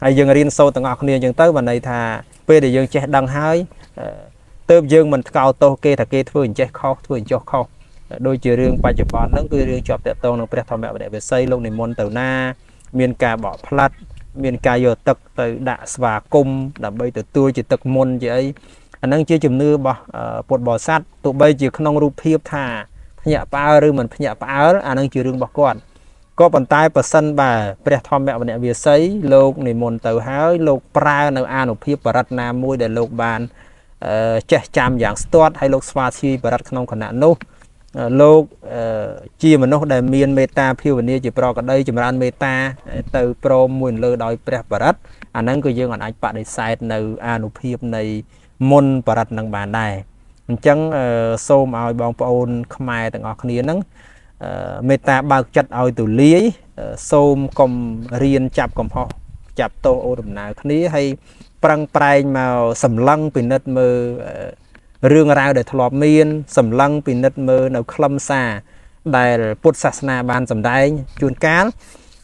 hay dương riêng sâu từng ngọc nia dương tới bên này thà về để dương che đăng hai tôm dương mình cao tô kê thà kê thường che kho thường cho kho đôi chiều riêng ba chục bón nó cứ riêng chọp tẹt tô nó phải thò mẹ để về xây lúc này môn tàu na miền cà bỏ plat miền cà giờ tật từ đạ và cung là bây từ tôi chỉ tật môn chỉ ấy anh đang chơi chùm nưa bỏ bột bò sát tụ bây chỉ không rụp hiệp thà nhẹ ba rư mình nhẹ ba anh đang chơi riêng bỏ con có bàn tay và sân bà phải thò mẹ để về xây lúc này môn tàu hái lúc pra nào an rụp hiệp và đặt nam môi để lúc bàn che chạm dạng start hay lúc swati và đặt không còn nạn nô lô chia mà nó để miền meta phiêu về chỉ pro ở đây chỉ mà ăn meta từ pro mùi lơ đòi preparat anh ấy cứ dương anh bạn để sai từ anuphiệp này môn parat năng bàn này chẳng xô mà bong paul khai từng ngọc nia nắng meta bao chất ao từ lý xô cùng riêng chập cùng họ chập tô ô đầm nào khía hay prang prai màu sầm lăng bình đất mơ rương rau để thọp miên sầm lăng bình đất mơ nấu khâm xa đại Phật sát na ban sầm đai chuồn cá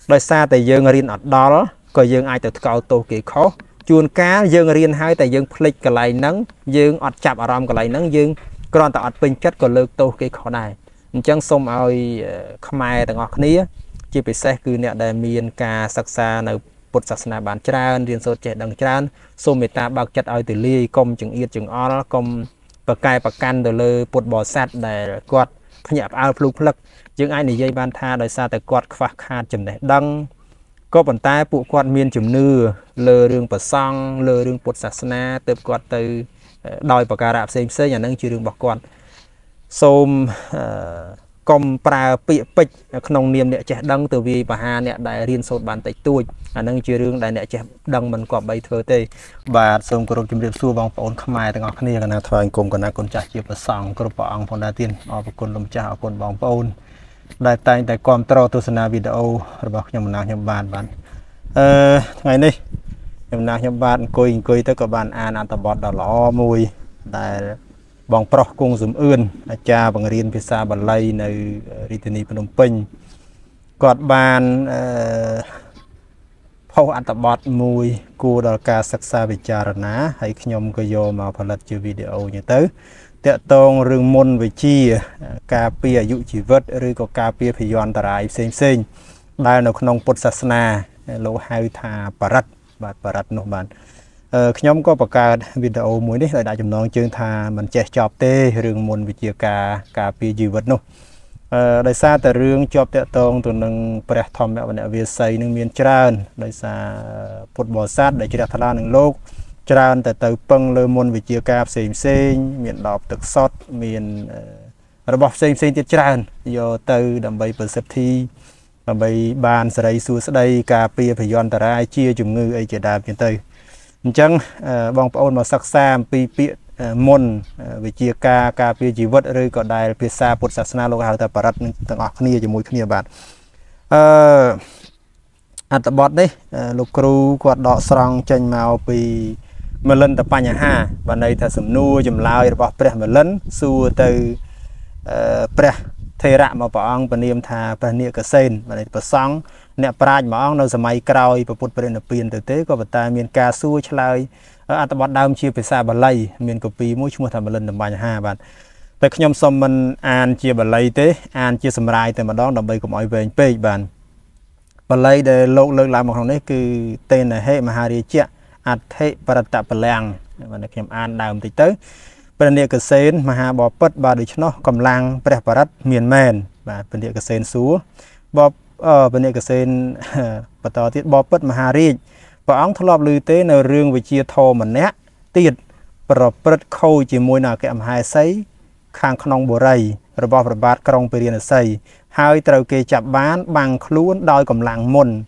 đôi xa tại dương riêng ở đó có dương ai từ cao tô kỳ khó chuồn cá dương riêng hai tại dương flick cái này nắng dương ọt chạm ở ram cái này nắng dương còn tại ọt bình chất còn lược tô kỳ khó này chẳng xông ai khai tại ngọc nia chỉ bị xe cứ nè đại miên ca sắc xa nấu Phật sát na ban tràn riêng sốt trẻ đằng tràn xô người ta bao chất ai từ ly công chừng yết chừng o công và cài và căn từ lơ Phật bò sát để quạt nhập ao plu plug những ai này dây ban tha đời xa tại quạt phạt hạt chừng để đăng có bàn tay phụ quạt miên chừng nưa lơ đường bờ song lơ đường Phật sát na từ quạt từ đòi và cà rạp xem nhà nâng chưa đường bọc quạt xôm công pra bị bịch không niệm nè trẻ đăng từ vì bà hà nè đại riêng sốt bàn tay tuổi nâng chưa đường đại nè trẻ đăng mình quả bay thơ tê và xôm có chấm điểm xua vòng phun khai tại ngọc nia là thời cùng còn con trả chìa bờ song có bỏng phong đa tiên ở con lồng chảo con vòng phun đại tay tại con trâu tu sna video rồi nhầm nào nhầm bàn ngày nay nhầm nào nhầm bàn coi tới các bạn an tập bọt đỏ ló mùi đại bong pro cung zoom ươn cha bằng riêng phía xa bằng lây nơi Ritini Phnom Penh quạt bàn phô ăn tập bọt mùi cua đào ca sắc xa về trà ná hay nhom cơ vô mà phải lật chữ video như tới tệ tôn rừng môn về chi cà pia dụ chỉ vớt rồi có cà pia phải dọn tải xem đây nó không Phật sát na lỗ hai thà parat nó bạn nhóm có bậc ca video mới đấy là đại chúng nó chương thà mình che chọp tê rừng môn về chia cà pia dụ vật nó đại xa từ rừng chọp tệ tôn từ nâng bè thom mẹ và việt xây nâng miền tràn đại xa Phật bò sát để chỉ đặt thà nâng lốc tràn từ pâng lơ môn về chia cà xem miền đọp thực sót miền bọc xem tiết tràn do từ đầm bay bờ sập thi đầm bay bàn sợi xua sợi cà pia phải dọn tải chia chủng ngư ấy chỉ đạp trên tây chẳng bong ôn mà sắc xa pi môn về chia cà pia chỉ vật rồi còn đài phía xa Phật sát na lô hào ta parat tầng ngọc nia chỉ mùi kia bạn anh tập bọt đấy lục cừu quạt đỏ sòng tranh màu pi mà lần tập nhà ha và này ta sầm nuôi chùm lao rồi bọt pre mà lần xua từ pre thề rạ mà bỏ ông bên niệm thà bên niệm cái sen và này bờ sóng nè prai mà ông nó sớm mai cày và Phật bên pin từ tế có vật tai miền ca xua chơi anh tập bọt đam chia phía xa bờ lầy miền copy mỗi chung một thằng mà lần tập nhà ha bạn tại khi nhom xong mình an chia bờ lầy tế an chia sầm rai từ mà đó đầm bay của mọi về pe bạn bờ lầy để lộ lực làm một thằng đấy cứ tên là hệ mà hari chia ạt hệ parata pelang và này khi an đam tí tới bên địa cái sen mà hà bò pất bà được nó cầm lang preparat miền men và bên địa cái sen xúa bò bên địa cái sen bắt đầu tiết bò pất mà hà ri và ống thọ lọp lư tế nơi riêng về chia thô mà nét tiệt bò pất khâu chỉ môi nào cái âm hai sấy khang khong bồ rầy rồi bò bát krong perian sấy hai trâu kê chập bán bằng luôn đôi cầm lang mồn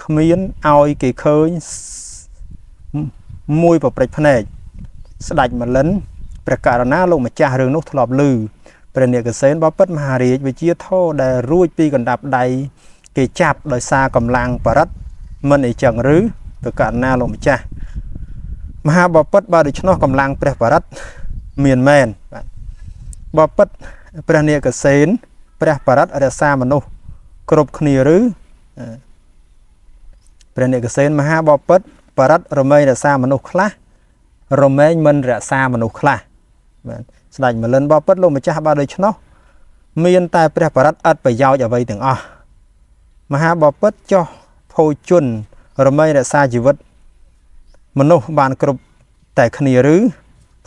miến ao kê khơi môi bò bạch này sạch mà lớnประกาศน่าลงมาจ่าเรื่องนกทลอบลือประเดี๋ยวก็เซนบ๊อบเปิดมหาเรียวิจิตรโทได้รู้ปีกันดับใดเกจับโดยซากำลังปรัดมันไอจังหรือประกาศน่าลงมาจ่ามหาบ๊อบเปิดบาดิชนกำลังเปรปรัดเมียนแมนบ๊อบเปิดประเดี๋ยวก็เซนเปรปรัดอะไรซามนุกรบขณีหรือป ព្រះនិកសេនមហាបពិតបរិតរមែងរក្សាមនុស្សខ្លះរមែងមិនរក្សាមនុស្សខ្លះបាទស្ដេចមលិនបពិតលោកម្ចាស់បើដូច្នោះមានតែព្រះបរិតឥតប្រយោជន៍អ្វីទាំងអស់មហាបពិតចោះភោជនរមែងរក្សាជីវិតមនុស្សបានគ្រប់តែគ្នាឬ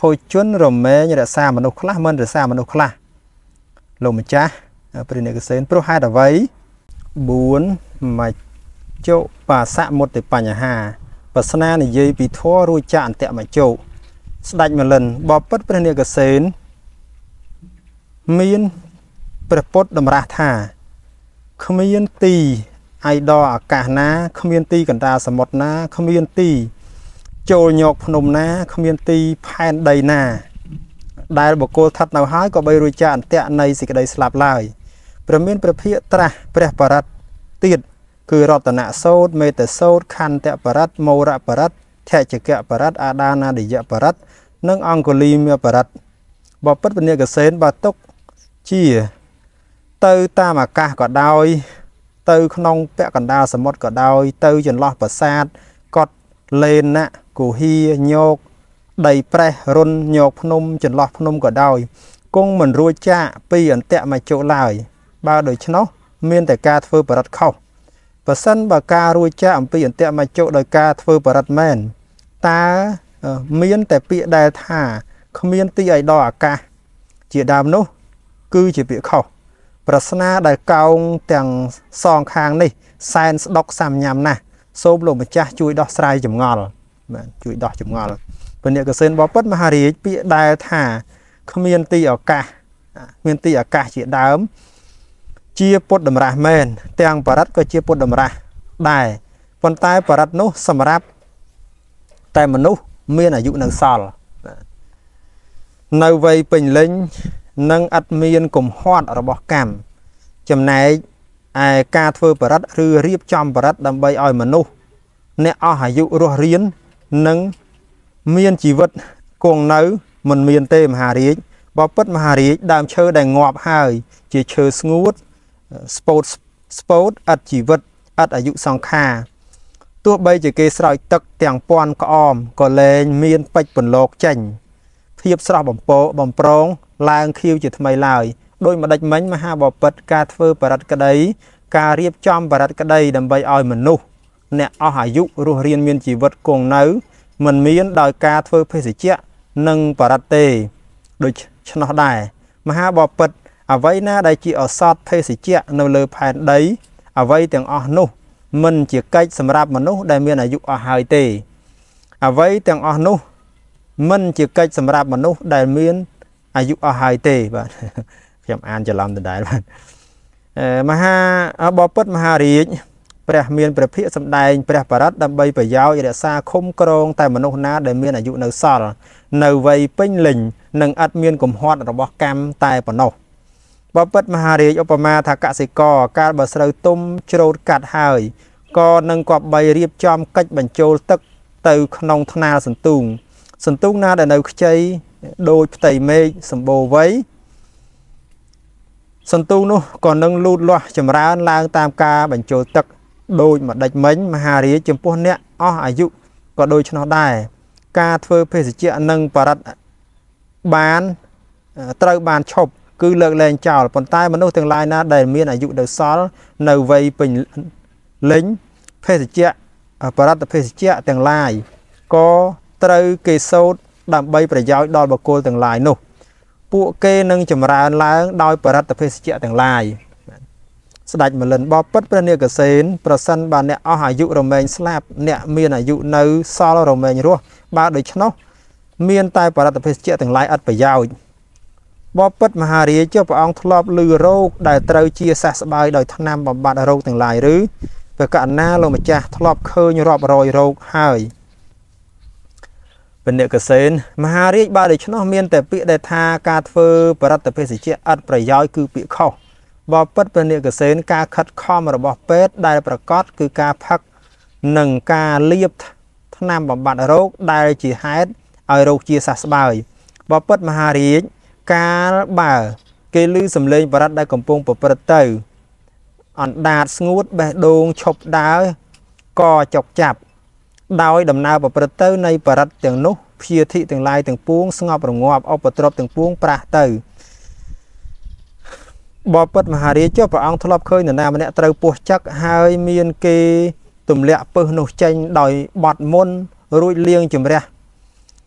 ភោជនរមែងរក្សាមនុស្សខ្លះមិនរក្សាមនុស្សខ្លះលោកម្ចាស់ព្រះនិកសេនព្រោះហេតុអ្វី4មកជោបាសៈមុតតិបញ្ហាបាសនានិយាយពីធម៌រួចចាក់អន្តមជោស្ដេចមលិនបពិតព្រះនិកសេនមានព្រះពុទ្ធតម្រាស់ថាគ្មានទីអៃដរអាកាសណាគ្មានទីកណ្ដាលសមុទ្រណាគ្មានទីចូលញោកភ្នំណាគ្មានទីផែនដីណាដែលបុគ្គលស្ថិតនៅហើយក៏បីរួចចាកអន្តៈនៃសេចក្តីស្លាប់ឡើយព្រះមានព្រះភិក្ខត្រាស់ព្រះបរិត្តទៀតគឺរតនសោតមេតសោតខន្តបរិត្តមោរបរិត្តធច្ចកបរិត្តអាដានានិយបរិត្តនិងអង្គលីមបរិត្តបពិតពនិកសេនបើទុកជាទៅតាមអាកាសក៏ដោយទៅក្នុងពាក់កណ្ដាលសមុទ្រក៏ដោយទៅចន្លោះប្រាសាទកត់លេនណាគូហៀញោកដីប្រេះរុនញោកភ្នំចន្លោះភ្នំក៏ដោយគង់មិនរួចចាកពីអន្តៈមកជោឡើយបើដូច្នោះមានតែការធ្វើបរិត្តខុសបើសិនបើការរួចចាកអំពីអន្តៈមកជោដោយការធ្វើបរិត្តមែនតើមានតែពាក្យដែលថាគ្មានទីឲ្យដល់អាកាសជាដើមនោះគឺជាពាក្យខុសប្រស្នាដែលកោងទាំងសងខាងនេះសែនស្ដុកសាំញ៉ាំណាស់សូមលោកម្ចាស់ជួយដោះស្រាយចម្ងល់បាទជួយដោះចម្ងល់ពនិកសេនបពិតមហារាជពាក្យដែលថាគ្មានទីឱកាសមានទីឱកាសជាដើមជាពុទ្ធតម្រាស់មែនទាំងបរិត្តក៏ជាពុទ្ធតម្រាស់ដែរប៉ុន្តែបរិត្តនោះសម្រាប់តែមនុស្សមានអាយុនៅសល់នៅវ័យពេញលេញនិងអត់មានកំហត់របស់កម្មចំណែកឯការធ្វើបរិត្តឬរៀបចំបរិត្តដើម្បីឲ្យមនុស្សអ្នកអស់អាយុរស់រាននិងមានជីវិតគង់នៅមិនមានទេមហារាជបពិតមហារាជដើមឈើដែលងាប់ហើយជាឈើស្ងួតស្ពោតឥតជីវិតឥតអាយុសង្ខារទោះបីជាគេស្រោចទឹកទាំងពាន់ក្អមក៏លែងមានពេជ្រពន្លកចេញភាពស្រស់បំប្រងឡើងខៀវជាថ្មីឡើយដោយម្ដេចមិញមហាបពិតការធ្វើបរិត្តក្តីការរៀបចំបរិត្តក្តីដើម្បីឲ្យមនុស្សអ្នកអស់អាយុរស់រានមានជីវិតគង់នៅមិនមានដោយការធ្វើភេសជ្ជៈនិងបរិត្តទេដូច្នោះដែរមហាបពិតអ្វីណាដែលជាឱសថភេសជ្ជៈនៅលើផែនដីអ្វីទាំងអស់នោះមិនជាកិច្ចសម្រាប់មនុស្សដែលមានអាយុអស់ហើយទេអ្វីទាំងអស់នោះមិនជាកិច្ចសម្រាប់មនុស្សដែលមានអាយុអស់ហើយទេបាទខ្ញុំអានច្រឡំដដែលបាទមហាបពិតមហារាជព្រះមានព្រះភិក្ខសម្ដែងព្រះបរិត្តដើម្បីប្រយោជន៍រក្សាឃុំក្រងតែមនុស្សណាដែលមានអាយុនៅសល់នៅវ័យពេញលេញនិងឥតមានកំហត់របស់កម្មតែប៉ុណ្ណោះបពិតមហារាជឧបមាថាកសិករកាលបើស្រូវទុំច្រូតកាត់ហើយក៏នឹងគប្បីរៀបចំកិច្ចបញ្ចូលទឹកទៅក្នុងថ្នាលសន្ទូងណាដែលនៅខ្ចីដូចផ្ទៃមេឃសម្បូរវ័យសន្ទូងនោះក៏នឹងលូតលាស់ចម្រើនឡើងតាមការបញ្ចូលទឹកដូចម្ដេចមិញមហារាជចំពោះអ្នកអស់អាយុក៏ដូច្នោះដែរការធ្វើភេសជ្ជៈនិងបរិត្តបានត្រូវបានឈប់គឺលើកលែងចោលប៉ុន្តែមនុស្សទាំងឡាយណាដែលមានអាយុនៅសល់នៅវ័យពេញលេញភេសជ្ជៈបរិត្តភេសជ្ជៈទាំងឡាយក៏ត្រូវគេសូត្រដើម្បីប្រយោជន៍ដល់បុគ្គលទាំងឡាយនោះពួកគេនឹងចម្រើនឡើងដោយបរិត្តភេសជ្ជៈទាំងឡាយស្ដេចមលិនបពិតព្រះនិកសេនប្រសិនបើអ្នកអស់អាយុរមែងស្លាប់អ្នកមានអាយុនៅសល់រមែងរស់បើដូច្នោះមានតែបរិត្តភេសជ្ជៈទាំងឡាយឥតប្រយោជន៍បពិតមហារាជព្រះអង្គធ្លាប់ឮរោគដែលត្រូវជាសះស្បើយដោយថ្នាំបំបត្តិរោគទាំងឡាយឬព្រះកណ្ណាលោកម្ចាស់ធ្លាប់ឃើញរាប់រយរោគហើយពនិកសេនមហារាជបើដូច្នោះមានតែពាក្យដែលថាការធ្វើបរិត្តភេសជ្ជៈឥតប្រយោជន៍គឺពាក្យខុសបពិតពនិកសេនការខិតខំរបស់ពេទ្យដែលប្រកាសគឺការផឹកនិងការលាបថ្នាំបំបត្តិរោគដែលជាហេតុឲ្យរោគជាសះស្បើយបពិតមហារាជកាលបើគេឮសំឡេងបរិត្តដែលកំពុងប្រព្រឹត្តទៅអណ្ដាតស្ងួតបេះដូងឈប់ដើរ co chọc chạp đói đầm nào và bật tới nay bà rắt tiếng nút phía thị tiếng lai tiếng buông ngọp rồi ngọp ốc bật trộp tiếng buông pra từ bò bật mà hà đi cho bà ông thọp khơi nè nam nè trâu buộc chắc hai miên kê tùm lẹ bơ nụ chanh đòi bọt môn rụi liêng chùm ra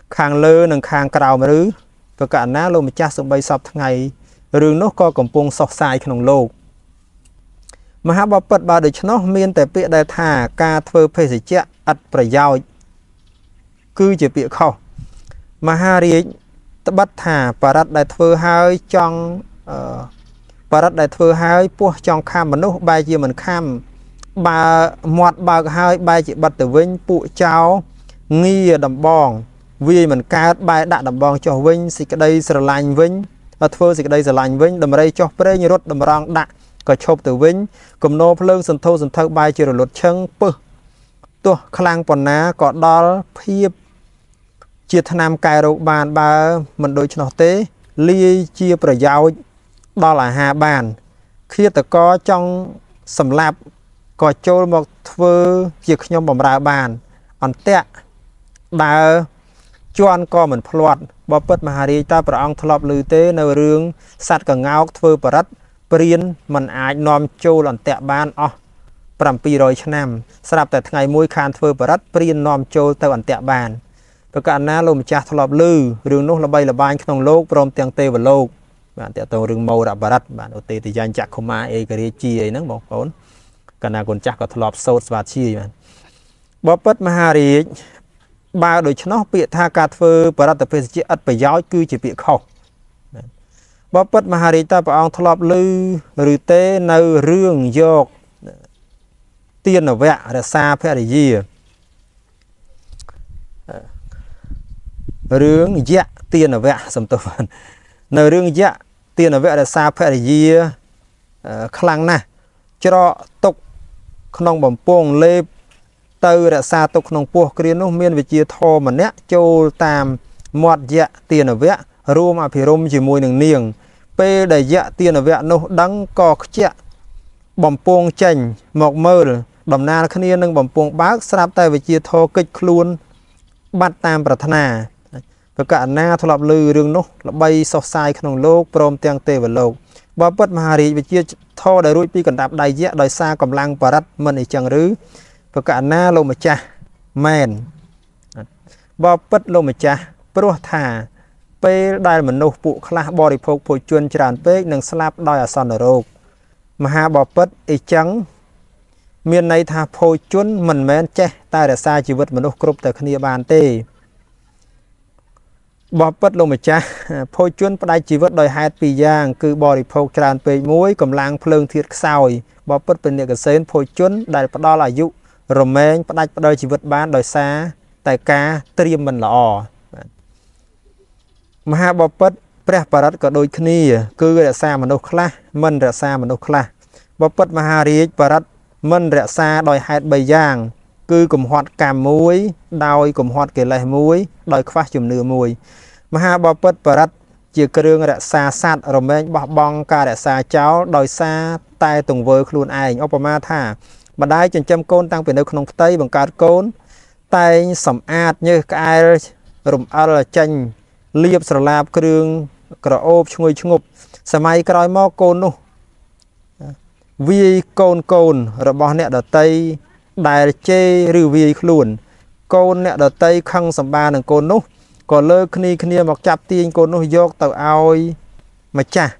khang lơ nâng khang cào mà rứ và cả ná lô mà cha sự bay sập ngày rừng nó co cầm buông sọc xài khổng lồ mà ha bò bật bà được cho nó miên tại bịa đại thả ca thơ phê sĩ chết ắt phải giao cứ chỉ bịa khâu mà ha đi bắt thả bà rắt đại thơ hai trong bà rắt đại thơ hai buộc trong kham mà nó bay gì mình kham bà mọt bà hai bay chỉ bắt từ vinh phụ cháu nghi đầm bong vì mình ca bay đã đầm bong cho vinh xịt cái đây sờ lạnh vinh ở thơ xịt cái đây sờ lạnh vinh đầm đây cho pre như rốt đầm rong đã có chụp từ vinh cùng nô phơi sân thâu bay chưa được lột chân pơ tua khang pòn ná có đo phiệp chia tham cài đầu bàn ba mình đôi cho nó tế ly chiaประโยชน์đó là hà bàn khi ta có trong sầm lạp có trôi một thơ việc nhom bầm ra bàn ăn tẹt đã cho ăn co mình phật bò bớt mà hà đi taประองthọp lư tế nơi rương sát cả ngao thơ bờ đất priên mình ai nom trôi ăn tẹt bàn pram pi rồi cho nam sạpแต่ថ្ងៃមួយខានធ្វើបរិទ្ធព្រៀននាំចូលទៅអន្តៈបានប្រកាសណាលោកម្ចាស់ធ្លាប់ឮរឿងនោះល្បីល្បាញក្នុងលោកព្រមទាំងទេវលោកបាទតើតើរឿងមោរបរិទ្ធបាទឧទេតយាញចក្ខុមាអេករាជាអីហ្នឹងបងប្អូនកាលណាកូនចាស់ក៏ធ្លាប់សូត្រស្វាធ្យាយបាទបបិទ្ធមហារាជបើដូច្នោះពាក្យថាការធ្វើបរិទ្ធភេសជ្ជៈឥតប្រយោជន៍គឺជាពាក្យខុសបបិទ្ធមហារាជតើព្រះអង្គធ្លាប់ឮឬទេនៅរឿងយកtiên ở vẽ là xa phép để gì rương dạ tiên ở vẽ sầm tổ nơi rương dạ tiên ở vẽ là xa phép để gì khăng nè cho tục không bầm buông lê từ là xa tục không buông kia nó miên về chia thô mà nét châu tam mọt dạ tiên ở vẽ rùm à phì rùm chỉ mùi nừng niềng p để dạ tiên ở vẽ nó đắng co chẹ bầm buông chành một mơ đầm na khăn yên nâng bầm buông bác sạp tay về chia thô kịch luôn bắt tam bật thana và cả na thu lập lư rừng nốt là bay so sai khăn lô prom tiếng tê và lô bó bất mà về chia thô đầy rụi pi cần đạp đầy dẹ đòi xa cầm lăng và rắt mình ấy chẳng rứ và cả na lô mà cha men bó bất lô mà cha pro thà pe đai mình nô phụ khla body phô phô chuyên tràn pe nâng slap đòi ở son ở rô mà ha bó bất ấy chẳng miền này thà phôi chuôn mình men che ta đã xa chỉ vật mình ốc cướp tại khnia bàn tê bò bớt luôn mà cha phôi chuôn đây chỉ vật đòi hai pì giang cứ bò đi phô tràn pe muối cầm lang phơi thiệt soi bò bớt bên này cái sen phôi chuôn đây đó là dụ rồi men đây đòi chỉ vật bán đòi xa tại cá triêm mình là mà ha bò bớt pre parat có đôi khnia cứ đã xa mình ốc khla mình đã xa mình ốc khla bò bớt mà ha riết parat mình rẽ xa đòi hạt bầy giang cứ cùng hoạt càm muối đòi cùng hoạt kể lại muối đòi khoa chùm nửa muối mà ha bò bớt parat chỉ cơ rẽ xa sát rồi men bọc bong ca rẽ xa cháu đòi xa tay tùng vơi luôn ai Obama thả mà đai chân châm côn tăng về nơi không tây bằng cát côn tay sầm ạt như cái rùm là chanh liệp sờ lạp cơ cờ ốp chui ngục sờ may còi mò côn nu vi côn rồi bỏ nẹt ở tây đài chê rư vi luôn côn nẹt ở tây khăng sầm ba đằng côn nút còn lơ khnia mặc chạp tiên côn nút dọc tàu ao mà cha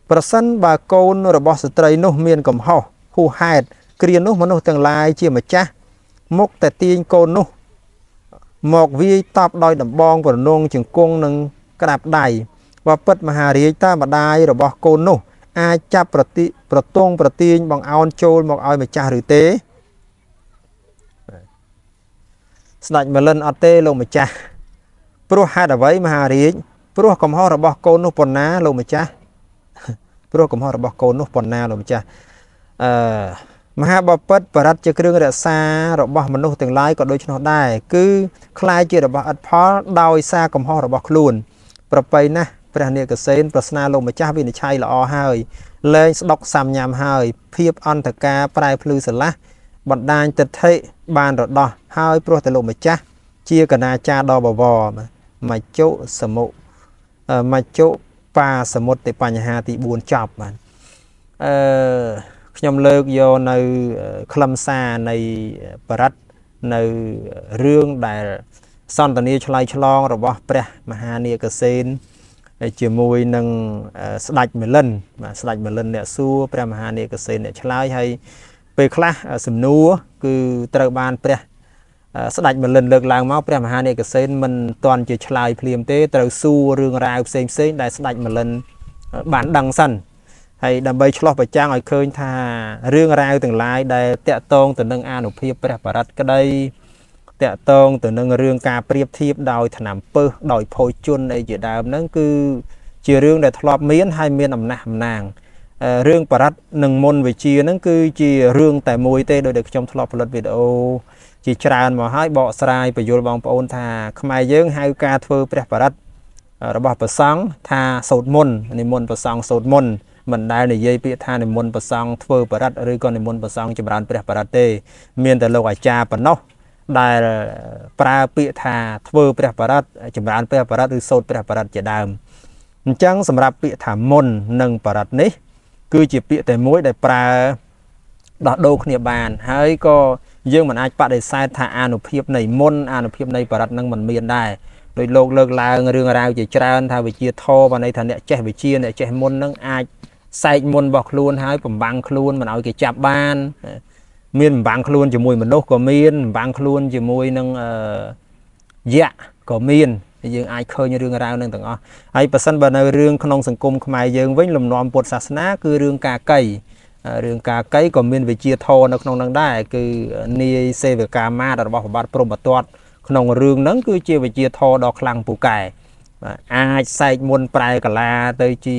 person bà côn rồi bỏ sợi tây nút miền cầm hò hu hạt kia nút mà nút tầng lai chia mà cha mốc tại tiên côn nút một vi tập đôi đầm bong và nông chừng cung nâng cái đạp đầy và bật mà hà ri ta mà đai rồi bỏ côn nút ai chắpประตงประตีนbằng ao trôi một ao mà cha rửa tế sạch mà lên ở tê lô mà cha pro hai đã vậy mà hà ri pro cầm ho rồi bỏ côn nó bòn ná lô mà cha pro cầm ho rồi bỏ côn nó bòn ná lô mà cha mà ha bò bớt và rắt chơi kêu đã xa rồi bỏ mình nó từng lái còn đôi cho nó đài cứ khai chơi rồi bỏ ắt phó đau xa cầm ho rồi bỏ luônประไปนะประเนี่ยก็เซนประสนาลงมาจ้าวินิชัยละอหายเลยดอกสามยามหายเพียบอันตะกาปลายพลือสละ បណ្ដាញទិដ្ឋិបានរដោះហើយព្រោះតែលោកម្ចាស់ជាកណាចារដ៏បវរមកជុសមុមកជុបាសមុទ្របញ្ហាទី4ចប់បានខ្ញុំលើកយកនៅខ្លឹមសារនៃបរិត្តនៅរឿងដែលសន្តានាឆ្លើយឆ្លងរបស់ព្រះមហានាគសេនជាមួយនឹងស្ដេចមិលិនបាទស្ដេចមិលិនអ្នកសួរព្រះមហានាគសេនអ្នកឆ្លើយហើយពេលខ្លះសំណួរគឺត្រូវបានព្រះស្ដេចមិលិនលើកឡើងមកព្រះមហានាគសេនមិនទាន់ជាឆ្លើយភ្លាមទេត្រូវសួររឿងរ៉ាវផ្សេងដែលស្ដេចមិលិនបានដឹងសិនហើយដើម្បីឆ្លោះប្រចាំងឲ្យឃើញថារឿងរ៉ាវទាំងឡាយដែលតាក់ទងទៅនឹងអានុភាពព្រះបរិត្តក្តីតាក់ទងទៅនឹងរឿងការប្រៀបធៀបដោយថ្នាំពឹសដោយភោជនអីជាដើមហ្នឹងគឺជារឿងដែលធ្លាប់មានហើយមានអំណះអំណាងរឿងបរិត្តនិងមុនវិជាហ្នឹងគឺជារឿងតែមួយទេដោយដែលខ្ញុំធ្លាប់ផលិតវីដេអូជាច្រើនមកហើយបកស្រាយបញ្យល់បងប្អូនថាខ្មែរយើងហៅការធ្វើព្រះបរិត្តរបស់ព្រះសង្ឃថាសូត្រមន្តនិមន្តព្រះសង្ឃសូត្រមន្តមិនដែលនិយាយពាក្យថានិមន្តព្រះសង្ឃធ្វើបរិត្តឬក៏និមន្តព្រះសង្ឃចម្រើនព្រះបរិត្តទេមានតែលោកអាចារ្យប៉ុណ្ណោះដែលប្រើពាក្យថាធ្វើព្រះបរិត្តចម្រើនព្រះបរិត្តឬសូត្រព្រះបរិត្តជាដើមអញ្ចឹងសម្រាប់ពាក្យថាមុននិងបរិត្តនេះគឺជាពាក្យតែមួយដែលប្រើដោះដូរគ្នាបានហើយក៏យើងមិនអាចបដិសេធថាអានុភាពនៃមុនអានុភាពនៃបរិត្តនឹងមិនមានដែរដោយលោកលើកឡើងរឿងរ៉ាវជាច្រើនថាវិជាធម៌បានន័យថាអ្នកចេះវិជាអ្នកចេះមុននឹងអាចសែកមុនរបស់ខ្លួនហើយបំបាំងខ្លួនមិនឲ្យគេចាប់បានមានបំបាំងខ្លួនជាមួយមនុស្សក៏មានបំបាំងខ្លួនជាមួយនឹងយៈក៏មានយើងអាចឃើញរឿងរ៉ាវនឹងទាំងអស់ហើយប៉ះសិនបើនៅរឿងក្នុងសង្គមខ្មែរយើងវិញលំនាំពុទ្ធសាសនាគឺរឿងការកៃរឿងការកៃក៏មានវិជាធម៌នៅក្នុងនឹងដែរគឺនាយសេវកាមាត្ររបស់ព្រះបាទព្រហ្មទត្តក្នុងរឿងហ្នឹងគឺជាវិជាធម៌ដ៏ខ្លាំងពូកែអាចសែកមុនប្រែកាឡាទៅជា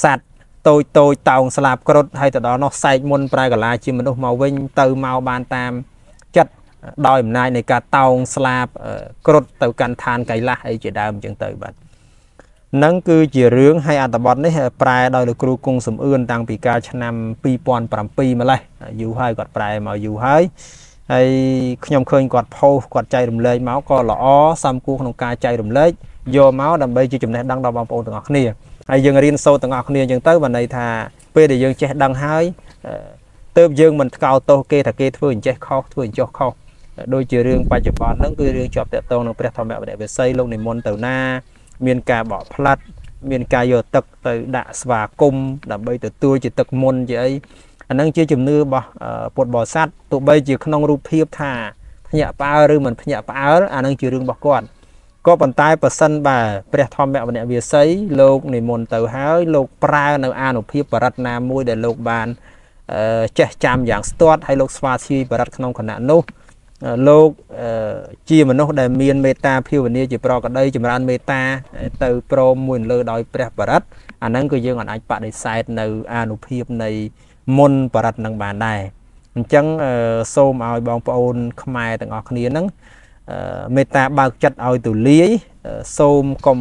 សัตว์តូចតោងស្លាប់គ្រុឌហើយទៅដល់នោះសែកមុនប្រែកាឡាជាមនុស្សមកវិញទៅមកបានតាមចិត្តដោយអំណាចនៃការតោងស្លាប់គ្រុឌទៅកាន់ឋានកៃឡាសអីជាដើមអញ្ចឹងទៅបាទនឹងគឺជារឿងហើយអត្ថបទនេះប្រែដោយលោកគ្រូគង់សំអឿនតាំងពីកាលឆ្នាំ2007ម្លេះយូរហើយគាត់ប្រែមកយូរហើយខ្ញុំឃើញគាត់ផុសគាត់ចែករំលែកមកក៏ល្អសមគួរក្នុងការចែករំលែកយកមកដើម្បីជាចំណេះដឹងដល់បងប្អូនទាំងអស់គ្នាហើយយើងរៀនសូត្រទាំងអស់គ្នាអញ្ចឹងទៅបានន័យថាពេលដែលយើងចេះដឹងហើយទើបយើងមិនថ្កោលទោសគេថាគេធ្វើអញ្ចេះខុសធ្វើអញ្ចោះខុសដូចជារឿងបច្ចុប្បន្នហ្នឹងគឺរឿងជាប់តាក់ទងនឹងព្រះធម្មវរៈវិស័យលោកនិមន្តទៅណាមានការបកផ្លាត់មានការយកទឹកទៅដាក់ស្វាគមន៍ដើម្បីទទួលជាទឹកមុនជាអីអានឹងជាជំនឿរបស់ពុទ្ធបរិស័ទទោះបីជាក្នុងរូបភាពថាភ្ញាក់ផ្អើលឬមិនភ្ញាក់ផ្អើលអានឹងជារឿងរបស់គាត់ក៏ប៉ុន្តែប្រសិនបើព្រះធម្មវរៈវិស័យលោកនិមន្តទៅហើយលោកប្រើនៅអានុភាពបរិត្តណាមួយដែលលោកបានចេះចាំយ៉ាងស្ទាត់ហើយលោកស្វាធ្យាយបរិត្តក្នុងគណៈនោះលោកជាមនុស្សដែលមានមេត្តាភាវនាជាប្រក្តីចម្រើនមេត្តាទៅព្រមមួយលើដោយព្រះបរិត្តអាហ្នឹងគឺយើងអាចបដិសេធនៅអានុភាពនៃមុនបរិត្តនឹងបានដែរអញ្ចឹងសូមឲ្យបងប្អូនខ្មែរទាំងអស់គ្នាហ្នឹងមេត្តាបើកចិត្តឲ្យទូលាយសូមកុំ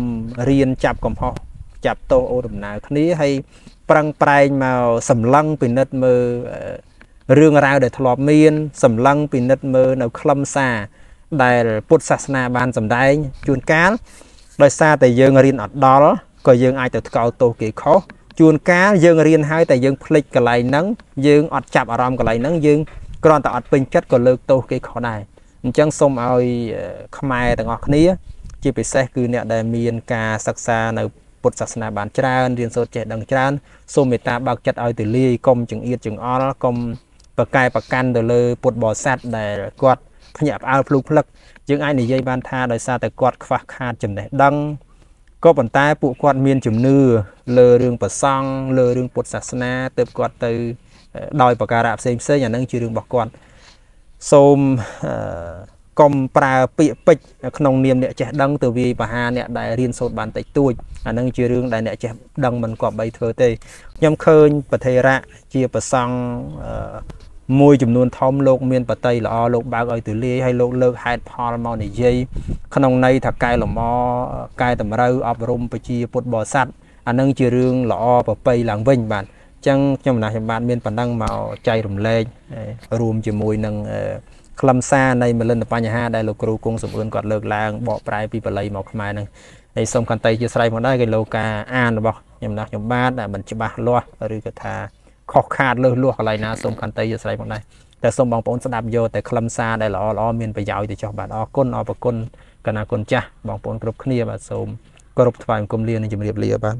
រៀនចាប់កំហុសចាប់ទោសអូដំណើរគ្នាហើយប្រឹងប្រែងមកសម្លឹងពិនិត្យមើលរឿងរ៉ាវដែលធ្លាប់មានសម្លឹងពិនិត្យមើលនៅខ្លឹមសារដែលពុទ្ធសាសនាបានសម្ដែងជួនកាលដោយសារតែយើងរៀនអត់ដល់ក៏យើងអាចទៅថ្កោលទោសគេខុសជួនកាលយើងរៀនហើយតែយើងភ្លេចកន្លែងហ្នឹងយើងអត់ចាប់អារម្មណ៍កន្លែងហ្នឹងយើងគ្រាន់តែអត់ពេញចិត្តក៏លើកទោសគេខុសដែរអញ្ចឹងសូមឲ្យខ្មែរទាំងអស់គ្នាជាពិសេសគឺអ្នកដែលមានការសិក្សានៅពុទ្ធសាសនាបានច្រើនរៀនសូត្រចេះដឹងច្រើនសូមមេត្តាបើកចិត្តឲ្យទូលាយកុំចង្អៀតចង្អល់កុំប្រកែប្រកាន់ទៅលើពុទ្ធបរិស័ទដែលគាត់ភ្ញាក់ផ្អើលភ្លុកភ្លឹកយើងអាចនិយាយបានថាដោយសារតែគាត់ខ្វះខាតចំណេះដឹងក៏ប៉ុន្តែពួកគាត់មានជំនឿលើរឿងប្រសង់លើរឿងពុទ្ធសាសនាទើបគាត់ទៅដោយប្រការៈផ្សេងអាហ្នឹងជារឿងរបស់គាត់សូមកុំប្រើពាក្យពេចន៍ក្នុងនាមអ្នកចេះដឹងទៅវាយប្រហារអ្នកដែលរៀនសូត្របានតិចតួចអាហ្នឹងជារឿងដែលអ្នកចេះដឹងមិនគប្បីធ្វើទេខ្ញុំឃើញប្រធេរៈជាប្រសង់មួយចំនួនធំលោកមានបតីល្អលោកបើកឲ្យទូលាយហើយលោកលើកហេតុផលមកនិយាយក្នុងន័យថាកែលម្អកែតម្រូវអប់រំប្រជាពុទ្ធបរិស័ទអានឹងជារឿងល្អប្រពៃឡើងវិញបាទ ចឹងខ្ញុំណាខ្ញុំបានមានប៉ុណ្ណឹងមកចែករំលែករួមជាមួយនឹងខ្លឹមសារនៃមលិនបញ្ហាដែលលោកគ្រូគង់សំអឿនគាត់លើកឡើងបកប្រែពីបាលីមកខ្មែរហ្នឹងហើយសូមខន្តីជាស្រ័យផងដែរគេលោកការអានរបស់ខ្ញុំណាខ្ញុំបាទដែលមិនច្បាស់លាស់ឬក៏ថាខុសខាតលើសលួសកន្លែងណាសូមខន្តីជាស្រ័យផងដែរតែសូមបងប្អូនស្ដាប់យកតែខ្លឹមសារដែលល្អៗមានប្រយោជន៍ទៅចុះបាទអរគុណអរគុណកណាគុណចាស់បងប្អូនគ្រប់គ្នាបាទសូមគោរពថ្វាយបង្គំលានិងជម្រាបលាបាទ